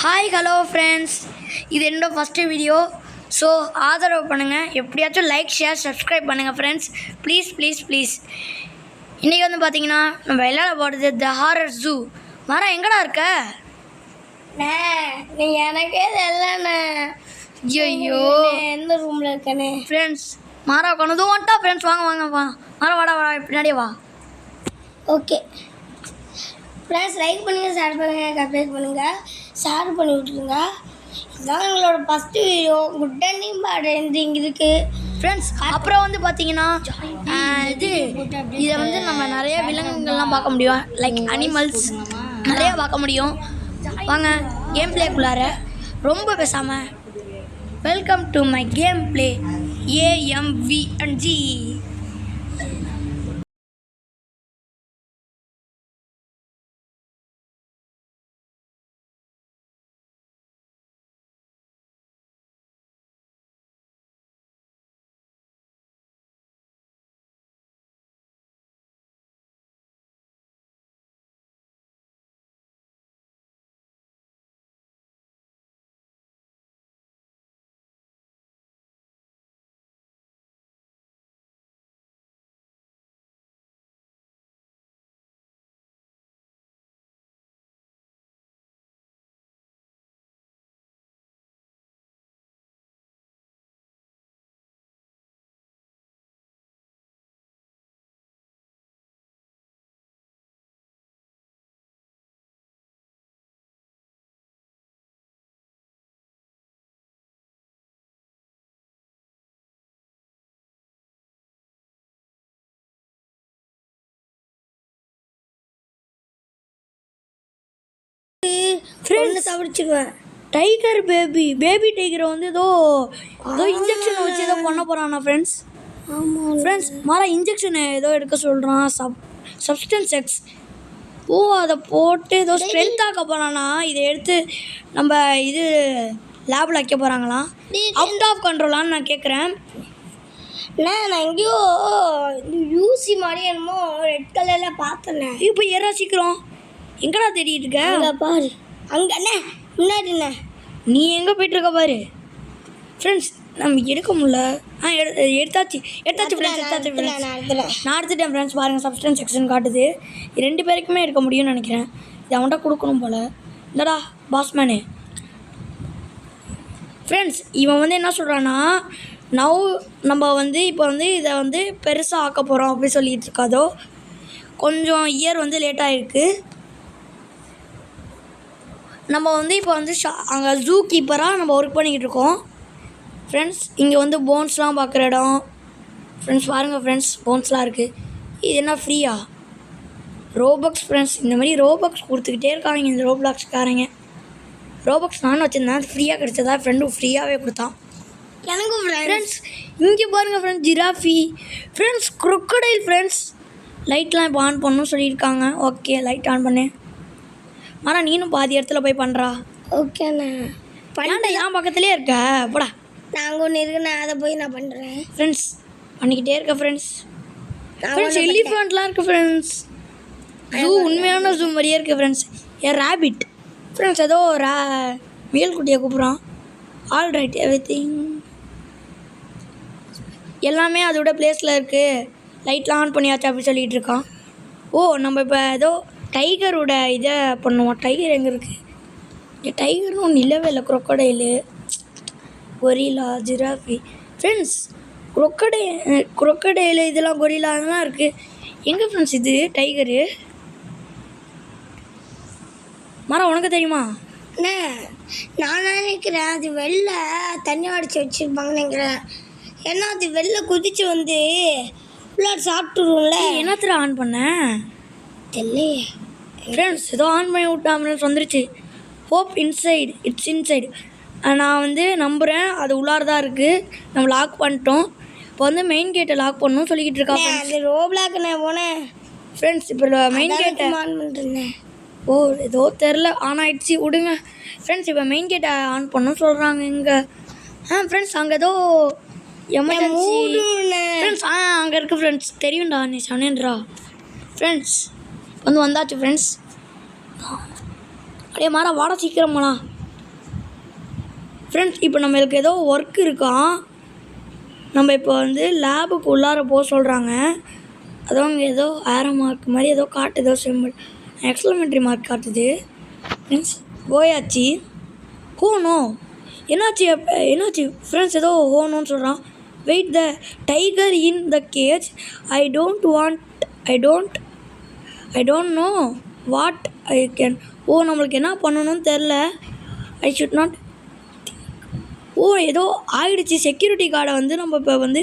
Hi hello friends, இது என்னோட first video. So ஆதரவு பண்ணுங்கள், எப்படியாச்சும் லைக் ஷேர் சப்ஸ்கிரைப் பண்ணுங்கள் ஃப்ரெண்ட்ஸ். Please please please. இன்றைக்கி வந்து பார்த்தீங்கன்னா நம்ம விளையாட போடுறது த ஹாரர் ஜூ. மரம் எங்கடா இருக்க? நீ எனக்கே தெரியலண்ணே. ஐயோ, எந்த ரூமில் இருக்கனே ஃப்ரெண்ட்ஸ் மாறா உட்காந்து வந்துட்டா. ஃப்ரெண்ட்ஸ் வாங்க வாங்க வா, மரம் வாடா வாடா, பின்னாடியே வா. ஓகே ஃப்ரெண்ட்ஸ், லைக் பண்ணுங்கள், ஷேர் பண்ணுங்கள், சப்ஸ்கிரைப் பண்ணுங்கள், ஷேர் பண்ணி விட்டுருங்க. இதுதான் எங்களோட first video. Good and bad ending இருக்குது ஃப்ரெண்ட்ஸ். அப்புறம் வந்து பார்த்தீங்கன்னா இதை வந்து நம்ம நிறைய விலங்குகள்லாம் பார்க்க முடியும். லைக் அனிமல்ஸ் நிறையா பார்க்க முடியும். வாங்க கேம் பிளேக்குள்ளார ரொம்ப பேசாமல் welcome to my game play AMVNG. Friends தவிர்த்துக்குவேன். டைகர் பேபி டைகரை வந்து ஏதோ இன்ஜெக்ஷன் வச்சு ஏதோ பண்ண போகிறானா ஃப்ரெண்ட்ஸ். ஆமாம் ஃப்ரெண்ட்ஸ், இன்ஜெக்ஷன் ஏதோ எடுக்க சொல்கிறான். Substance X. ஓ, அதை போட்டு ஏதோ ஸ்ட்ரென்த் ஆக்க போகிறானா. இதை எடுத்து நம்ம இது லேபில் வைக்க போகிறாங்களாம். அவுட் ஆஃப் கண்ட்ரோலான்னு நான் கேட்குறேன். நான் எங்கேயோ யூசி மாதிரி என்னமோ ரெட் கலரில் பார்த்தேண்ணே. இப்போ ஏறா சீக்கிரம். எங்கடா தேடிட்டு இருக்க? அங்கே பாரு, அங்கே அண்ணே முன்னாடிண்ணே. நீ எங்கே போயிட்டுருக்க பாரு. ஃப்ரெண்ட்ஸ், நம்ம எடுக்க முடியல. எடுத்தாச்சு ஃப்ரெண்ட்ஸ், எடுத்தாச்சு ஃப்ரெண்ட்ஸ். நான் எடுத்துட்டேன் ஃப்ரெண்ட்ஸ். பாருங்கள், சப்ஸ்டன்ஸ் செக்ஷன் காட்டுது. 2 பேருக்குமே எடுக்க முடியும்னு நினைக்கிறேன். இது அவன்கிட்ட கொடுக்கணும் போல். இந்தடா பாஸ்மேனு. ஃப்ரெண்ட்ஸ், இவன் வந்து என்ன சொல்கிறான்னா, நம்ம வந்து இப்போ வந்து இதை வந்து பெருசாக ஆக்க போகிறோம் அப்படி சொல்லிட்டு இருக்காதோ. கொஞ்சம் இயர் வந்து லேட்டாக இருக்குது. நம்ம வந்து இப்போ வந்து அங்கே ஜூ கீப்பராக நம்ம ஒர்க் பண்ணிக்கிட்டு இருக்கோம் ஃப்ரெண்ட்ஸ். இங்கே வந்து போன்ஸ்லாம் பார்க்குற இடம் ஃப்ரெண்ட்ஸ். பாருங்கள் ஃப்ரெண்ட்ஸ், போன்ஸ்லாம் இருக்குது. இது என்ன ஃப்ரீயா? Robux friends. இந்த மாதிரி ரோபக்ஸ் கொடுத்துக்கிட்டே இருக்காங்க இந்த ரோப்ளாக்ஸ்காரங்க. ரோபக்ஸ் நானும் வச்சுருந்தேன், ஃப்ரீயாக கிடச்சதா ஃப்ரெண்டும் ஃப்ரீயாகவே கொடுத்தான் எனக்கும் ஃப்ரெண்ட்ஸ். இங்கே பாருங்கள் ஃப்ரெண்ட்ஸ், ஜிராஃபி ஃப்ரெண்ட்ஸ், க்ரொக்கடைல் ஃப்ரெண்ட்ஸ். லைட்லாம் இப்போ ஆன் பண்ணணும்னு சொல்லியிருக்காங்க. ஓகே, லைட் ஆன் பண்ணு. ஆனால் நீனும் பாதி இடத்துல போய் பண்ணுறா. ஓகேண்ணா. பண்ணாண்டா, என் பக்கத்துலேயே இருக்க போடா. நாங்கள் ஒன்று இருக்குண்ணா, அதை போய் நான் பண்ணுறேன் ஃப்ரெண்ட்ஸ். பண்ணிக்கிட்டே இருக்க ஃப்ரெண்ட்ஸ். ஃப்ரெண்ட்ஸ், எலிஃபண்ட்லாம் இருக்குது ஃப்ரெண்ட்ஸ். ஜூ உண்மையான ஜூ மாதிரியே இருக்குது ஃப்ரெண்ட்ஸ். ரேபிட் ஃப்ரெண்ட்ஸ், ஏதோ மேல் குட்டியை கூப்பிட்றான். ஆல் ரைட், எவ்ரிதிங் எல்லாமே அதோட பிளேஸில் இருக்குது. லைட்லாம் ஆன் பண்ணியாச்சு அப்படி சொல்லிகிட்டு இருக்கான். ஓ, நம்ம இப்போ ஏதோ டைகரோட இதை பண்ணுவோம். டைகர் எங்கே இருக்குது? இங்கே டைகர்னு ஒன்று இல்லவே இல்லை. க்ரொக்கடைலு, கொரிலா, ஜிராஃபி ஃப்ரெண்ட்ஸ். க்ரொக்கடைலு இதெல்லாம் கொரிலா அதெல்லாம் இருக்குது. எங்கே ஃப்ரெண்ட்ஸ் இது டைகரு? மரம் உனக்கு தெரியுமா? அண்ணே, நான் நினைக்கிறேன் அது வெளில தண்ணி அடித்து வச்சுருப்பாங்கன்னு நினைக்கிறேன். ஏன்னா அது வெளில குதிச்சு வந்து ஃபுல்லாக சாப்பிட்டுருவோம்ல. என்னத்துல ஆன் பண்ண தெரியலையே ஃப்ரெண்ட்ஸ். ஏதோ ஆன் பண்ணி விட்டா ஃப்ரெண்ட்ஸ், வந்துருச்சு. Hope inside, it's inside. நான் வந்து நம்புகிறேன் அது உள்ளார தான் இருக்குது. நம்ம லாக் பண்ணிட்டோம். இப்போ வந்து மெயின் கேட்டை லாக் பண்ணணும்னு சொல்லிக்கிட்டு இருக்காங்க. அது ரோப்ளாக் நான் போனேன் ஃப்ரெண்ட்ஸ். இப்போ மெயின் கேட்டை ஆன் பண்ணிட்டுருந்தேன். ஓ, ஏதோ தெரில, ஆன் ஆகிடுச்சு, விடுங்க ஃப்ரெண்ட்ஸ். இப்போ மெயின் கேட்டை ஆன் பண்ணணும்னு சொல்கிறாங்க இங்கே. ஃப்ரெண்ட்ஸ், அங்கே ஏதோ எமர்ஜென்சி ஃப்ரெண்ட்ஸ். அங்கே இருக்குது ஃப்ரெண்ட்ஸ். தெரியும்டா, நீ சொன்னேன்றா ஃப்ரெண்ட்ஸ். வந்தாச்சு ஃப்ரெண்ட்ஸ். அப்படியே மாறா வாடா, சீக்கிரம் போலாம். ஃப்ரெண்ட்ஸ் இப்போ நம்மளுக்கு ஏதோ ஒர்க் இருக்கான். நம்ம இப்போ வந்து லேபுக்கு உள்ளார போக சொல்கிறாங்க. அதுவும் அங்கே ஏதோ ஏரோ மார்க் மாதிரி ஏதோ காட்டுதோ சிம்பிள், எக்ஸ்க்ளமேட்டரி மார்க் காட்டுது. ஃப்ரெண்ட்ஸ் போயாச்சு. ஹோனோ என்னாச்சு ஃப்ரெண்ட்ஸ்? ஏதோ ஹோனோன்னு சொல்கிறான். Wait, the tiger in the cage. I don't know what I can. நம்மளுக்கு என்ன பண்ணணும்னு தெரில. I should not. ஏதோ ஆயிடுச்சு. செக்யூரிட்டி கார்டை வந்து நம்ம இப்போ வந்து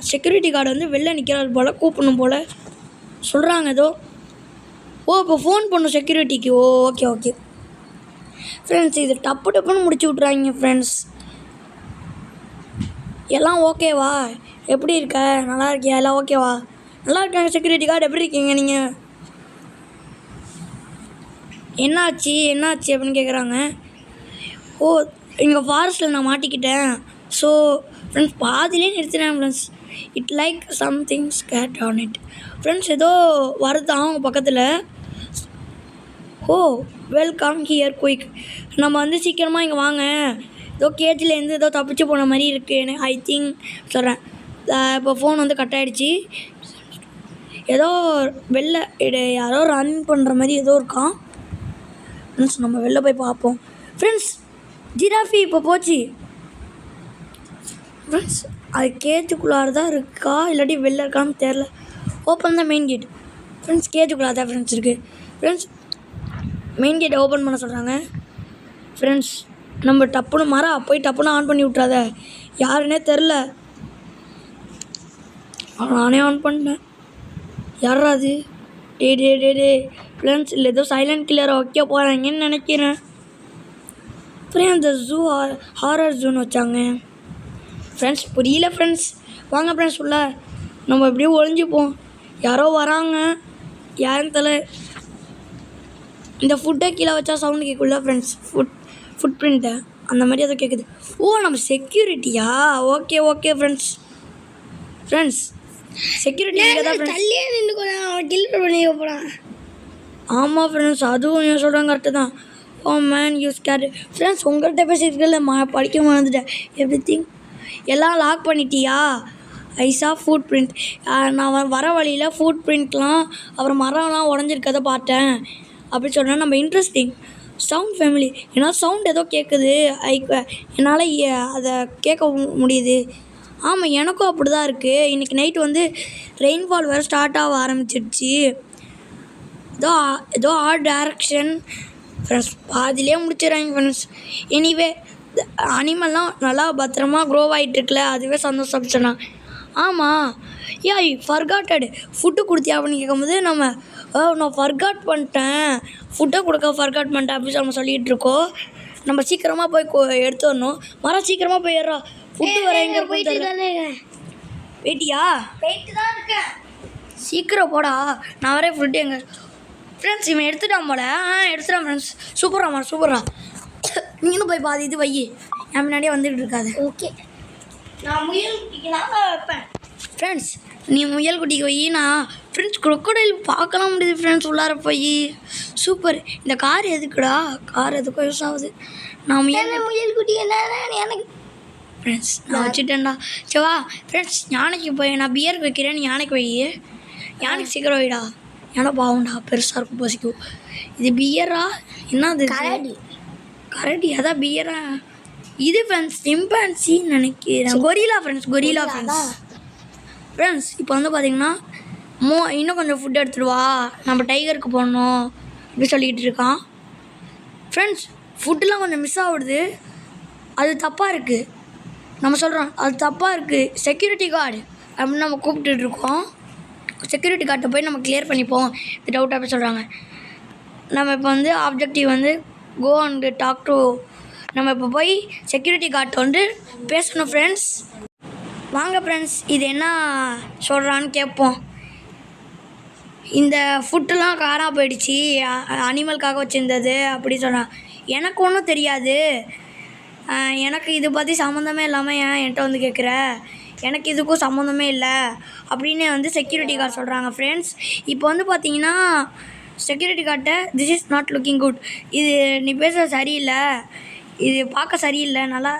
செக்யூரிட்டி கார்டை வந்து வெளில நிற்கிறாரு போல், கூப்பிடணும் போல் சொல்கிறாங்க ஏதோ. இப்போ ஃபோன் பண்ணும் செக்யூரிட்டிக்கு. ஓகே ஃப்ரெண்ட்ஸ், இது டப்புன்னு முடிச்சு விட்றாங்க ஃப்ரெண்ட்ஸ். எல்லாம் ஓகேவா? எப்படி இருக்க? நல்லா இருக்கியா? எல்லாம் ஓகேவா? நல்லா இருக்காங்க. செக்யூரிட்டி கார்டு எப்படி இருக்கீங்க நீங்கள்? என்னாச்சு அப்படின்னு கேட்குறாங்க. இங்கே ஃபாரஸ்ட்டில் நான் மாட்டிக்கிட்டேன். ஸோ ஃப்ரெண்ட்ஸ் பாதிலே நிறுத்தினேன் friends. It like something skate on it. Friends ஏதோ வருதான் அவங்க பக்கத்தில். Welcome here quick. நம்ம வந்து சீக்கிரமாக இங்கே வாங்க. ஏதோ கேஜிலேருந்து ஏதோ தப்பிச்சு போன மாதிரி இருக்குது ஐ திங்க் சொல்கிறேன். இப்போ ஃபோன் வந்து கட் ஆகிடுச்சி. ஏதோ வெளில யாரோ ரன் பண்ணுற மாதிரி ஏதோ இருக்கான் ஃப்ரெண்ட்ஸ். நம்ம வெளில போய் பார்ப்போம் ஃப்ரெண்ட்ஸ். ஜிராஃபி இப்போ போச்சு ஃப்ரெண்ட்ஸ். அது கேஜுக்குள்ளார தான் இருக்கா இல்லாட்டி வெளில இருக்கான்னு தெரில. ஓப்பன் தான் மெயின் கேட் ஃப்ரெண்ட்ஸ். கேஜுக்குள்ளார தான் ஃப்ரெண்ட்ஸ் இருக்குது ஃப்ரெண்ட்ஸ். மெயின் கேட்டை ஓப்பன் பண்ண சொல்கிறாங்க ஃப்ரெண்ட்ஸ். நம்ம டப்புன்னு போய் டப்புன்னு ஆன் பண்ணி விட்றாத. யாருன்னே தெரில. நானே ஆன் பண்ணேன். யாரா அது? டே ஃப்ரெண்ட்ஸ், இல்லை ஏதோ சைலண்ட் கில்லரை வைக்க போகிறாங்கன்னு நினைக்கிறேன். அப்புறம் அந்த ஹாரர் ஜூன் வச்சாங்க ஃப்ரெண்ட்ஸ். புரியல ஃப்ரெண்ட்ஸ். வாங்க ஃப்ரெண்ட்ஸ் உள்ள நம்ம எப்படியோ ஒழிஞ்சுப்போம். யாரோ வராங்க, யாருன்னு தெரியல. இந்த ஃபுட்டை கீழே வச்சா சவுண்டு கேட்குள்ள ஃப்ரெண்ட்ஸ். ஃபுட் பிரிண்ட்டை அந்த மாதிரி அதை கேட்குது. நம்ம செக்யூரிட்டியா? Okay friends. செக்யூரிட்டி இங்கே தான் ஃப்ரெண்ட்ஸ். ஆமாம் ஃப்ரெண்ட்ஸ், அதுவும் நீங்கள் சொல்கிறாங்க கரெக்டு தான். Man use care friends. உங்கள்கிட்ட பேசிக்கிறதுல படிக்க மறந்துட்டேன். எவ்ரிதிங் எல்லாம் லாக் பண்ணிட்டியா? ஐசா ஃபுட் பிரிண்ட். நான் வர வழியில் ஃபுட் பிரிண்ட்லாம் அப்புறம் மரம்லாம் உடஞ்சிருக்கதை பார்த்தேன் அப்படின்னு சொன்னால் நம்ம இன்ட்ரெஸ்டிங் சவுண்ட் ஃபேமிலி. ஏன்னா சவுண்ட் ஏதோ கேட்குது. என்னால் அதை கேட்க முடியுது. ஆமாம், எனக்கும் அப்படி தான் இருக்குது. இன்றைக்கி நைட்டு வந்து ரெயின்ஃபால் வேறு ஸ்டார்ட் ஆக ஆரம்பிச்சிடுச்சு. ஏதோ ஆட் டைரக்ஷன் ஃப்ரெண்ட்ஸ். பாதிலே முடிச்சிடறாங்க ஃப்ரெண்ட்ஸ். எனிவே அனிமல்லாம் நல்லா பத்திரமா க்ரோவ் ஆகிட்டுருக்குல, அதுவே சந்தோஷம் சொன்னாங்க. ஆமாம், ஃபர்காட்டட் ஃபுட்டு கொடுத்தியா அப்படின்னு கேட்கும்போது நம்ம நான் ஃபர்காட் பண்ணிட்டேன், ஃபுட்டை கொடுக்க ஃபர்காட் பண்ணிட்டேன் அப்படின்னு நம்ம சொல்லிகிட்டு இருக்கோம். நம்ம சீக்கிரமாக போய் எடுத்து வரணும். சீக்கிரமாக போயிடுறோம். ஃபுட்டு வர எங்கே இருக்கும் தெரியல. வெயிட்டியா? வெயிட்டு தான் இருக்கேன். சீக்கிரம் போடா, நான் வரேன். ஃபுட்டு எங்கே ஃப்ரெண்ட்ஸ்? இவன் எடுத்துட்டான் போல. எடுத்துட்டான் ஃப்ரெண்ட்ஸ். சூப்பரா நீங்களும் போய் பாதி இது வை. என் முன்னாடியே வந்துட்டு இருக்காது. ஓகே, நான் முயல் குட்டிக்கலாம் வைப்பேன் ஃப்ரெண்ட்ஸ். நீ முயல் குட்டிக்கு வை. நான் ஃப்ரெண்ட்ஸ் குரொக்கடைல் பார்க்கலாம் முடியுது ஃப்ரெண்ட்ஸ் உள்ளார போய். சூப்பர். இந்த கார் எதுக்குடா? கார் எதுக்கும் யூஸ் ஆகுது. நான் முயல் குட்டி என்ன எனக்கு ஃப்ரெண்ட்ஸ் நான் வச்சுட்டேன்டா. சரிவா ஃப்ரெண்ட்ஸ், யானைக்கு போய் நான் பியருக்கு வைக்கிறேன். நீ யானைக்கு வை. யானைக்கு சீக்கிரம் வைடா. ஏன்னா பாவம்டா, பெருசாக இருக்கும், பசிக்கும். இது பியரா? என்னது? கரடி. அதான் பியரா இது ஃப்ரெண்ட்ஸ். சிம்பான்சின்னு நினைக்கிறேன். Gorilla friends. இப்போ வந்து பார்த்திங்கன்னா இன்னும் கொஞ்சம் ஃபுட் எடுத்துகிட்டு வா, நம்ம டைகருக்கு போடணும் அப்படி சொல்லிக்கிட்டு இருக்கான் ஃப்ரெண்ட்ஸ். ஃபுட்டுலாம் கொஞ்சம் மிஸ் ஆகுது. அது தப்பாக இருக்குது. நம்ம சொல்கிறோம் அது தப்பாக இருக்குது. செக்யூரிட்டி கார்டு அப்படின்னு நம்ம கூப்பிட்டுருக்கோம். செக்யூரிட்டி கார்டை போய் நம்ம கிளியர் பண்ணிப்போம் இது டவுட் அப்படி சொல்கிறாங்க. நம்ம இப்போ வந்து ஆப்ஜெக்டிவ் வந்து கோ அண்ட் டாக் டு. நம்ம இப்போ போய் செக்யூரிட்டி கார்டு வந்து பேசணும் ஃப்ரெண்ட்ஸ். வாங்க ஃப்ரெண்ட்ஸ், இது என்ன சொல்கிறான்னு கேட்போம். இந்த ஃபுட்டுலாம் காராக போயிடுச்சு, அனிமலுக்காக வச்சுருந்தது அப்படி சொன்னான். எனக்கு ஒன்றும் தெரியாது, எனக்கு இது பற்றி சம்மந்தமே இல்லாமல் என்கிட்ட வந்து கேட்குற, எனக்கு இதுக்கும் சம்மந்தமே இல்லை அப்படின்னு வந்து செக்யூரிட்டி கார்டு சொல்கிறாங்க ஃப்ரெண்ட்ஸ். இப்போ வந்து பார்த்தீங்கன்னா செக்யூரிட்டி கார்ட்டை this is not looking good, இது நீ பேசுகிற சரியில்லை, இது பார்க்க சரியில்லை, நல்லா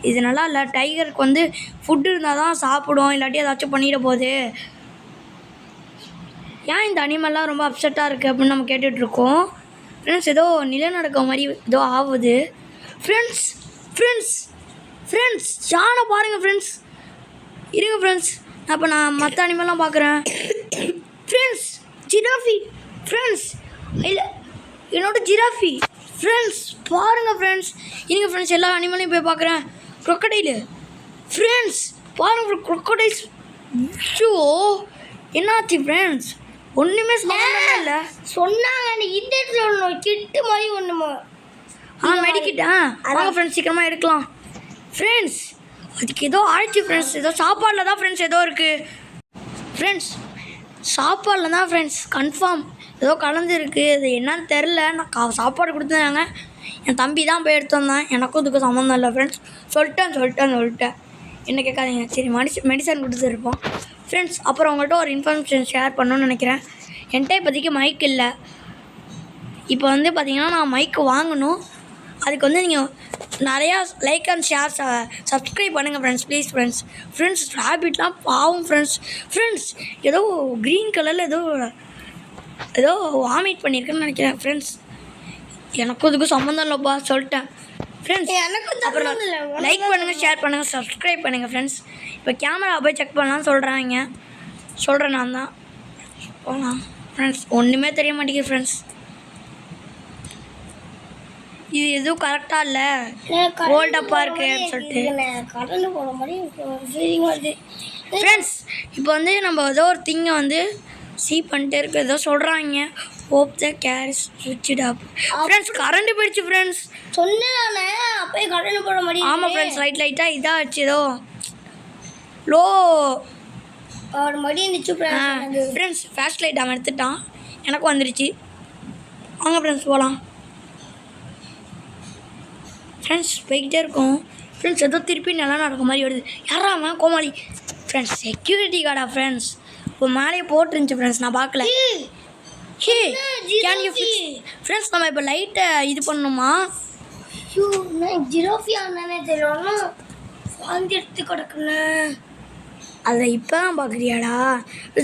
இது நல்லா இல்லை. டைகருக்கு வந்து ஃபுட்டு இருந்தால் தான் சாப்பிடும், இல்லாட்டி ஏதாச்சும் பண்ணிட போகுது. ஏன் இந்த அனிமல்லாம் ரொம்ப அப்செட்டாக இருக்குது அப்படின்னு நம்ம கேட்டுட்ருக்கோம். ஃப்ரெண்ட்ஸ் ஏதோ நிலநடுக்கம் மாதிரி ஏதோ ஆகுது. ஃப்ரெண்ட்ஸ் ஃப்ரெண்ட்ஸ் ஃப்ரெண்ட்ஸ் யானை பாருங்கள் ஃப்ரெண்ட்ஸ். இருங்க ஃப்ரெண்ட்ஸ், அப்போ நான் மற்ற அனிமல்லாம் பார்க்குறேன். ஃப்ரெண்ட்ஸ் ஜிராஃபி ஃப்ரெண்ட்ஸ், இல்லை என்னோட ஜிராஃபி ஃப்ரெண்ட்ஸ் பாருங்கள் ஃப்ரெண்ட்ஸ். இருங்க ஃப்ரெண்ட்ஸ், எல்லா அனிமலையும் போய் பார்க்குறேன். க்ரொக்கடைலு ஃப்ரெண்ட்ஸ் பாருங்கள், க்ரொக்கடைல்ஸ். ஷோ என்னாச்சு ஃப்ரெண்ட்ஸ்? ஒன்றுமே சம்பந்தமே இல்லை. சொன்னாங்க அந்த இந்த சொல்லணும் கிட்டு மாதிரி ஒன்றுமா. மெடிக்கிட்டா வாங்க ஃப்ரெண்ட்ஸ், சீக்கிரமாக எடுக்கலாம். ஃப்ரெண்ட்ஸ் அதுக்கு ஏதோ ஆயிடுச்சு ஃப்ரெண்ட்ஸ். ஏதோ சாப்பாடில் தான் ஃப்ரெண்ட்ஸ் ஏதோ இருக்குது ஃப்ரெண்ட்ஸ். சாப்பாடில் தான் ஃப்ரெண்ட்ஸ் கன்ஃபார்ம் ஏதோ கலந்துருக்கு. அது என்னன்னு தெரில. நான் சாப்பாடு கொடுத்துருந்தாங்க, என் தம்பி தான் போய் எடுத்து வந்தேன். எனக்கும் இதுக்கு சம்மந்தம் இல்லை ஃப்ரெண்ட்ஸ். சொல்லிட்டேன் என்ன கேட்காதீங்க. சரி மெடிசன் கொடுத்துருப்போம் ஃப்ரெண்ட்ஸ். அப்புறம் உங்கள்கிட்ட ஒரு இன்ஃபர்மேஷன் ஷேர் பண்ணணும்னு நினைக்கிறேன். என்கிட்ட இப்போதைக்கு மைக் இல்லை. இப்போ வந்து பார்த்திங்கன்னா நான் மைக்கு வாங்கணும். அதுக்கு வந்து நீங்கள் நிறையா லைக் அண்ட் ஷேர் சப்ஸ்கிரைப் பண்ணுங்கள் ஃப்ரெண்ட்ஸ், ப்ளீஸ் ஃப்ரெண்ட்ஸ். ஃப்ரெண்ட்ஸ் ரேபிட்லாம் பாவம் ஃப்ரெண்ட்ஸ் ஏதோ க்ரீன் கலரில் ஏதோ வாமிட் பண்ணியிருக்குன்னு நினைக்கிறேன் ஃப்ரெண்ட்ஸ். எனக்கும் இதுக்கும் சம்மந்தம் இல்லைப்பா, சொல்லிட்டேன் ஃப்ரெண்ட்ஸ். எனக்கும் அப்புறம் லைக் பண்ணுங்கள், ஷேர் பண்ணுங்கள், சப்ஸ்கிரைப் பண்ணுங்கள் ஃப்ரெண்ட்ஸ். இப்போ கேமரா போய் செக் பண்ணலாம்னு சொல்கிறேன் நான் தான். போகலாம் ஃப்ரெண்ட்ஸ். ஒன்றுமே தெரிய மாட்டேங்குது ஃப்ரெண்ட்ஸ். இது எதுவும் கரெக்டாக இல்லை, ஓல்டப்பாக இருக்குது அப்படின்னு சொல்லிட்டு கடலில் போகிற மாதிரி ஃபீலிங் வருது ஃப்ரெண்ட்ஸ். இப்போ வந்து நம்ம ஏதோ ஒரு திங்கை வந்து பண்ணிட்டே இருக்கு, ஏதோ சொல்கிறாங்க. Hope the care switched off friends. Current போயிடுச்சு ஃப்ரெண்ட்ஸ். சொன்னானே அப்போயே கடலில் போகிற மாதிரி. ஆமாம் ஃப்ரெண்ட்ஸ், லைட்டாக இதாகிடுச்சு. ஏதோ லோ ஒரு மடி இருந்துச்சு ஃப்ரெண்ட்ஸ். ஃப்ளாஷ் லைட் அவன் எடுத்துட்டான், எனக்கும் வந்துடுச்சு. வாங்க ஃப்ரெண்ட்ஸ் போகலாம் ஃப்ரெண்ட்ஸ். போய்கிட்டே இருக்கும் ஃப்ரெண்ட்ஸ். ஏதோ திருப்பி நல்லா நடக்க மாதிரி வருது. யாரா அவன்? கோமாளி ஃப்ரெண்ட்ஸ். செக்யூரிட்டி கார்டா ஃப்ரெண்ட்ஸ்? இப்போ மேலேயே போட்டுருந்துச்சு ஃப்ரெண்ட்ஸ், நான் பார்க்கல. கேன் யூ ஃப்ரெண்ட்ஸ் நம்ம இப்போ லைட்டை இது பண்ணணுமா? ஜிராஃபியா என்னன்னே தெரியல, வாந்தி எடுத்து கிடக்குன்னு. அதை இப்போ தான் பார்க்குறியாடா?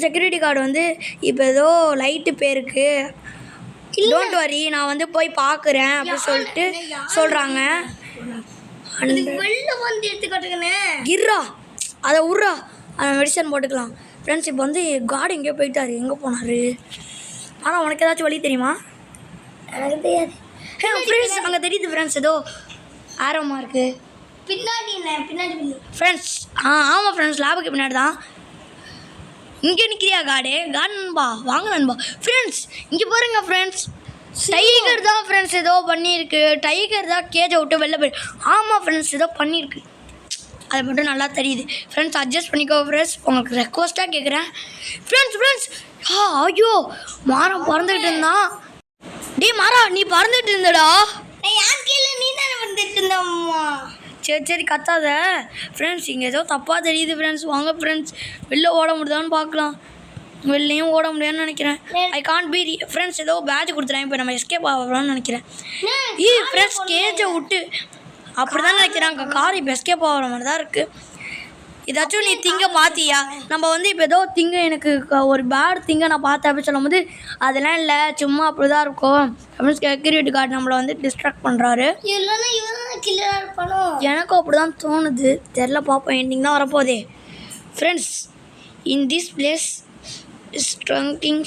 செக்யூரிட்டி கார்டு வந்து இப்போ ஏதோ லைட்டு பேருக்கு டோன்ட் வரி நான் வந்து போய் பார்க்குறேன் அப்படின்னு சொல்லிட்டு சொல்கிறாங்க. வெளில வாந்தி எடுத்து கிடக்குன்னு. இருறா, அதை விட்றா, அதை மெடிசன் போட்டுக்கலாம் ஃப்ரெண்ட்ஸ். இப்போ வந்து கார்டு எங்கேயோ போயிட்டாரு, எங்கே போனார்? ஆனால் உனக்கு ஏதாச்சும் வழி தெரியுமா? எனக்கு தெரியாது ஃப்ரெண்ட்ஸ். அங்கே தெரியுது ஃப்ரெண்ட்ஸ், ஏதோ ஆரமாக இருக்குது பின்னாடி ஃப்ரெண்ட்ஸ். ஆமாம் ஃப்ரெண்ட்ஸ், லேபுக்கு பின்னாடி தான். இங்கே நிற்கிறியா கார்டு நண்பா? வாங்க நண்பா. ஃப்ரெண்ட்ஸ் இங்கே பாருங்க ஃப்ரெண்ட்ஸ், டைகர் தான் ஃப்ரெண்ட்ஸ் ஏதோ பண்ணியிருக்கு. டைகர் தான் கேஜை விட்டு வெளில போய். ஆமாம் ஃப்ரெண்ட்ஸ், ஏதோ பண்ணியிருக்கு, அது மட்டும் நல்லா தெரியுது ஃப்ரெண்ட்ஸ். அட்ஜஸ்ட் பண்ணிக்கோ ஃப்ரெண்ட்ஸ், உங்களுக்கு ரெக்வஸ்ட்டாக கேட்குறேன் ஃப்ரெண்ட்ஸ். ஐயோ மாறம் பறந்துக்கிட்டு இருந்தான். டே மாறா, நீ பறந்துட்டு இருந்தடா. நீ தானே வந்துட்டு இருந்தம்மா. சரி கத்தாத ஃப்ரெண்ட்ஸ். இங்கே ஏதோ தப்பாக தெரியுது ஃப்ரெண்ட்ஸ். வாங்க ஃப்ரெண்ட்ஸ், வெளில ஓட முடியுதான்னு பார்க்கலாம். வெளிலையும் ஓட முடியாதுன்னு நினைக்கிறேன். I can't be friends. ஏதோ பேட்ச் கொடுத்துறாங்க, இப்போ நம்ம எஸ்கேப் ஆகலாம்னு நினைக்கிறேன். ஃப்ரெண்ட்ஸ் கேஜை விட்டு அப்படி தான் நினைக்கிறாங்க. கார் இப்போ எஸ்கேப் ஆகிற மாதிரி தான் இருக்குது. ஏதாச்சும் நீ திங்க பார்த்தியா? நம்ம வந்து இப்போ ஏதோ திங்க எனக்கு ஒரு பேட் திங்க நான் பார்த்தேன் அப்படின்னு சொல்லும்போது அதெல்லாம் இல்லை, சும்மா அப்படி தான் இருக்கும் அப்படின்னு செக்யூரிட்டி கார்டு நம்மளை வந்து டிஸ்ட்ராக்ட் பண்ணுறாரு. எனக்கும் அப்படி தான் தோணுது, தெரில, பார்ப்போம். எண்டிங் தான் வரப்போதே friends. In this place is trunking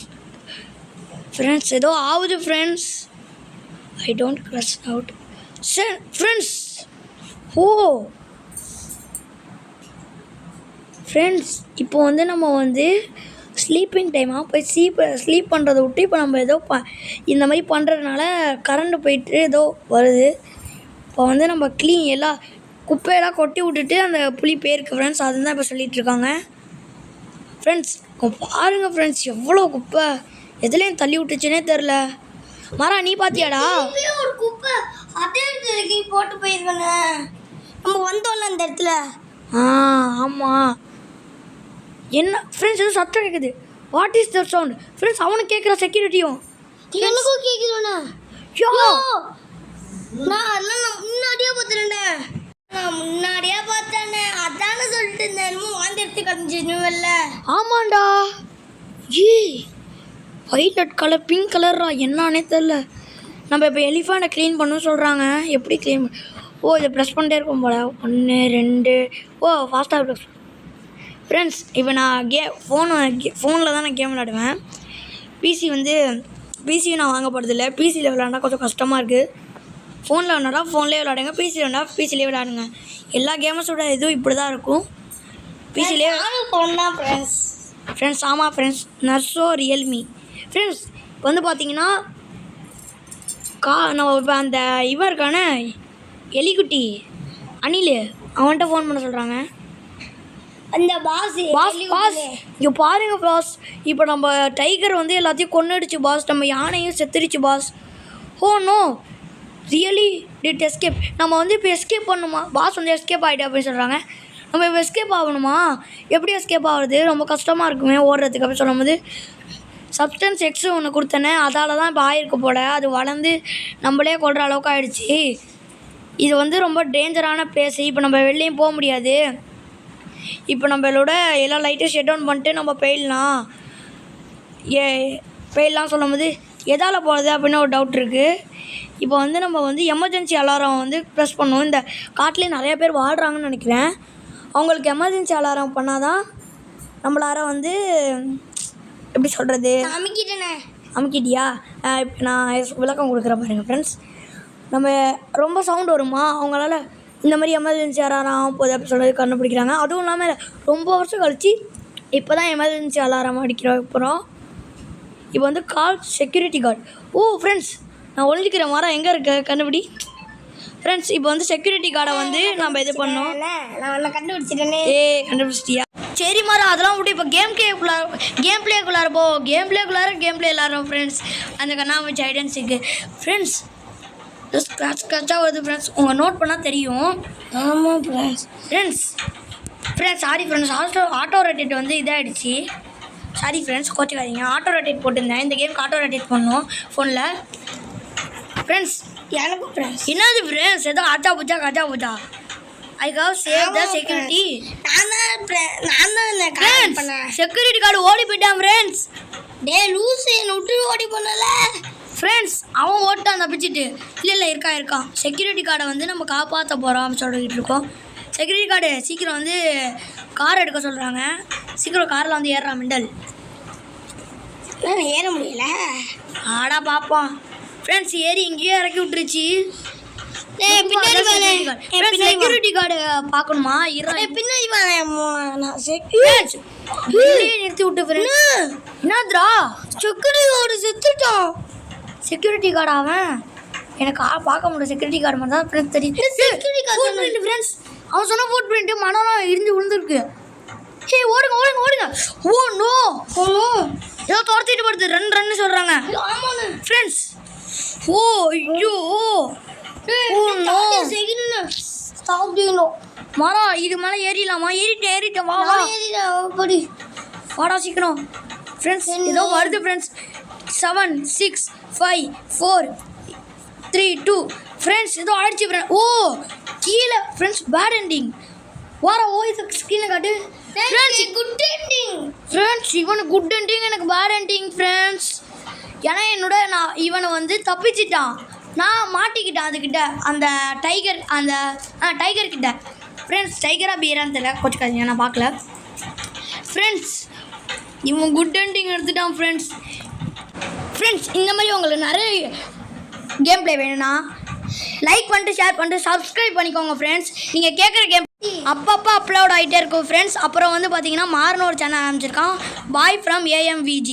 friends. ஏதோ ஆகுது friends. I don't crush out sir friends. Oh friends, இப்போ வந்து நம்ம வந்து ஸ்லீப்பிங் டைமாக போய் ஸ்லீப் பண்ணுறதை விட்டு இப்போ நம்ம ஏதோ இந்த மாதிரி பண்ணுறதுனால கரண்ட்டு போயிட்டு ஏதோ வருது. இப்போ வந்து நம்ம எல்லாம் குப்பையெல்லாம் கொட்டி விட்டுட்டு அந்த புளி பேருக்கு ஃப்ரெண்ட்ஸ், அதுதான் இப்போ சொல்லிகிட்ருக்காங்க ஃப்ரெண்ட்ஸ். பாருங்கள் ஃப்ரெண்ட்ஸ், எவ்வளோ குப்பை எதுலேயும் தள்ளி விட்டுச்சுன்னே தெரில. மாறா நீ பார்த்தியாடா? ஒரு குப்பை அதே இடத்துல போட்டு போயிருக்கேண்ணே. நம்ம வந்தோம்ல அந்த இடத்துல. ஆமாம். என்ன ஃப்ரெண்ட்ஸ் எதுவும் சத்தம் கேட்குது. What is the sound friends? அவனுக்கு கேட்குற செக்யூரிட்டியும் எனக்கும் கேட்குறோண்ணா. யோ நான் அதெல்லாம் முன்னாடியே எலிஃபண்ட் என்னமோ வாந்திரத்து கழிஞ்சிருவல்ல. ஆமாண்டா. வைலட் கலர் பிங்க் கலரா என்னன்னே தெரில. நம்ம இப்போ எலிஃபண்ட்டை க்ளீன் பண்ணணும்னு சொல்கிறாங்க. எப்படி க்ளீன் இதை ப்ரெஸ் பண்ணிட்டே இருக்கும் போல். 1 2 ஃபாஸ்ட்டாக ப்ரெஸ். ஃப்ரெண்ட்ஸ் இப்போ நான் ஃபோனில் தான் நான் கேம் விளாடுவேன். பிசி நான் வாங்க போகிறதில்ல. பிசியில் விளாண்டா கொஞ்சம் கஷ்டமாக இருக்குது. ஃபோனில் விளாண்டா ஃபோன்லேயே விளாடுங்க, பிசியில் விளாண்டா பிசிலே விளாடுங்க. எல்லா கேமஸோட இதுவும் இப்படி தான் இருக்கும். பிசிலே ஃபோன் ஃப்ரெண்ட்ஸ். ஆமாம் ஃப்ரெண்ட்ஸ், நர்ஸோ ரியல்மி. ஃப்ரெண்ட்ஸ் இப்போ வந்து பார்த்தீங்கன்னா நம்ம இப்போ அந்த இவன் இருக்கானே எலிக்குட்டி அனில், அவன்கிட்ட ஃபோன் பண்ண சொல்கிறாங்க. அந்த பாஸ் இங்கே பாருங்க பாஸ். இப்போ நம்ம டைகர் வந்து எல்லாத்தையும் கொன்னுடுச்சு பாஸ். நம்ம யானையும் செத்துடுச்சு boss. No really did escape. நம்ம வந்து இப்போ எஸ்கேப் பண்ணணுமா? பாஸ் வந்து எஸ்கேப் ஆகிட்டு அப்படின்னு சொல்கிறாங்க. நம்ம இப்போ எஸ்கேப் ஆகணுமா? எப்படி எஸ்கேப் ஆகுறது? ரொம்ப கஷ்டமாக இருக்குமே ஓடுறதுக்கு அப்படின்னு சொல்லும்போது சப்ஸ்டன்ஸ் எக்ஸு ஒன்று கொடுத்தனே, அதால் தான் இப்போ ஆயிருக்கு போல். அது வளர்ந்து நம்மளே கொள்கிற அளவுக்கு ஆகிடுச்சி. இது வந்து ரொம்ப டேஞ்சரான பிளேஸு. இப்போ நம்ம வெளிலையும் போக முடியாது. இப்போ நம்மளோட எல்லா லைட்டும் ஷட் டவுன் பண்ணிட்டு நம்ம போயிடலாம் சொல்லும் போது எதால் போகிறது அப்படின்னு ஒரு டவுட் இருக்குது. இப்போ வந்து நம்ம வந்து எமர்ஜென்சி அலாரம் வந்து ப்ரெஸ் பண்ணணும். இந்த காட்டிலே நிறைய பேர் வாழ்கிறாங்கன்னு நினைக்கிறேன். அவங்களுக்கு எமர்ஜென்சி அலாரம் பண்ணால் தான் நம்மளார வந்து எப்படி சொல்கிறது, அமுக்கிட்டியா? இப்போ நான் விளக்கம் கொடுக்குறேன் பாருங்கள் ஃப்ரெண்ட்ஸ். நம்ம ரொம்ப சவுண்ட் வருமா, அவங்களால இந்த மாதிரி எமர்ஜென்சி அலாரம் போகுது அப்படி சொல்கிறது கண்டுபிடிக்கிறாங்க. அதுவும் இல்லாமல் ரொம்ப வருஷம் கழிச்சு இப்போ தான் எமர்ஜென்சி அலாரம் அடிக்கிறோம். இப்போ வந்து கால் செக்யூரிட்டி கார்டு. ஃப்ரெண்ட்ஸ் நான் ஒழிஞ்சிக்கிற மரம் எங்கே இருக்க கண்டுபிடி. ஃப்ரெண்ட்ஸ் இப்போ வந்து செக்யூரிட்டி கார்டை வந்து நம்ம இது பண்ணோம். நான் கண்டுபிடிச்சிட்டேனே. கண்டுபிடிச்சிட்டியா? சரி மரம் அதெல்லாம் விட்டு இப்போ கேம் பிளேக்குள்ளார போ. கேம் பிளே எல்லாரும் ஃப்ரெண்ட்ஸ். அந்த கண்ணாமூச்சி ஐடென்சிக்கு ஃப்ரெண்ட்ஸ் ஸ்க்ராட்சாக வருது ஃப்ரெண்ட்ஸ். உங்கள் நோட் பண்ணால் தெரியும். ஆமாம் friends sorry friends, auto rotate வந்து இதாகிடுச்சு. சாரி ஃப்ரெண்ட்ஸ், கோச்சிக்காதீங்க. ஆட்டோ ரொட்டேட் போட்டிருந்தேன். இந்த கேமுக்கு ஆட்டோ ரொட்டேட் பண்ணோம் ஃபோனில். ஃப்ரெண்ட்ஸ் எனக்கும் ஃப்ரெண்ட்ஸ் என்னது ஃப்ரெண்ட்ஸ் ஏதோ ஆச்சா பூஜா அதுக்காக சேவ் த செக்யூரிட்டி. நான் தான் பண்ணேன். செக்யூரிட்டி கார்டு ஓடி போயிட்டான் ஃப்ரெண்ட்ஸ். லூசு என்னை விட்டு ஓடி பண்ணல ஃப்ரெண்ட்ஸ். அவன் ஓட்டான் தப்பிச்சிட்டு. இல்லை இருக்கான். செக்யூரிட்டி கார்டை வந்து நம்ம காப்பாற்ற போகிறோம் அப்படின்னு சொல்லிக்கிட்டு இருக்கோம். செக்யூரிட்டி கார்டு சீக்கிரம் வந்து கார் எடுக்க சொல்கிறாங்க. சீக்கிரம் காரில் வந்து ஏறுறான் மிண்டல். ஏற முடியல. ஆடா பார்ப்போம் ஃப்ரெண்ட்ஸ். ஏறி இங்கேயே இறக்கி விட்டுருச்சு. செக்யூரிட்டி கார்டு பார்க்கணுமா? பின்னாடி நிறுத்தி விட்டு ஃப்ரெண்ட்ஸ். என்னதுரா செக்யூரிட்டி கார்டு செத்துட்டான். செக்யூரிட்டி கார்டு அவன் எனக்கு பார்க்க முடியும். செக்யூரிட்டி கார்டு மாதிரி தான் ஃப்ரெண்ட்ஸ் தெரியும். செக்யூரிட்டி கார்டு ஃப்ரெண்ட்ஸ் அவன் சொன்ன ஃபுட் பிரிண்ட் மனம்லாம் இருந்து விழுந்துருக்கு. ஓடுங்க. நோ ஏதோ துரத்திட்டு போடுது. ரன்னு சொல்கிறாங்க ஃப்ரெண்ட்ஸ். ஐயோ மரம் இது மேலே ஏறிடலாமா? ஏறிட்டேன் வாடா சீக்கிரம் ஃப்ரெண்ட்ஸ். ஏதோ வருது ஃப்ரெண்ட்ஸ். 7 6 5 4 3 2 ஃப்ரெண்ட்ஸ் ஏதோ ஆயிடுச்சு ஃப்ரெண்ட். கீழே ஃப்ரெண்ட்ஸ் பேட் எண்டிங் வாரா. இது ஸ்க்ரீனை காட்டு ஃப்ரெண்ட்ஸ். Good ending friends. இவனுக்கு குட் எண்டிங், எனக்கு பேட் எண்டிங் ஃப்ரெண்ட்ஸ். ஏன்னா நான் இவனை வந்து தப்பிச்சிட்டான், நான் மாட்டிக்கிட்டேன் அதுக்கிட்ட, அந்த டைகர் கிட்ட ஃப்ரெண்ட்ஸ். டைகராக பியரான்னு தெரியல, கோச்சுக்காதீங்க நான் பார்க்கல ஃப்ரெண்ட்ஸ். இவன் குட் எண்டிங் எடுத்துட்டான் ஃப்ரெண்ட்ஸ். இந்த மாதிரி உங்களுக்கு நிறைய கேம் பிளே வேணும்னா லைக் பண்ணிட்டு ஷேர் பண்ணிட்டு சப்ஸ்கிரைப் பண்ணிக்கோங்க ஃப்ரெண்ட்ஸ். நீங்கள் கேட்குற கேம் அப்பப்போ அப்லோட் ஆகிட்டே இருக்கும் ஃப்ரெண்ட்ஸ். அப்புறம் வந்து பார்த்தீங்கன்னா மாறன ஒரு சேனல் ஆரம்பிச்சிருக்கான். Bye from AMVG.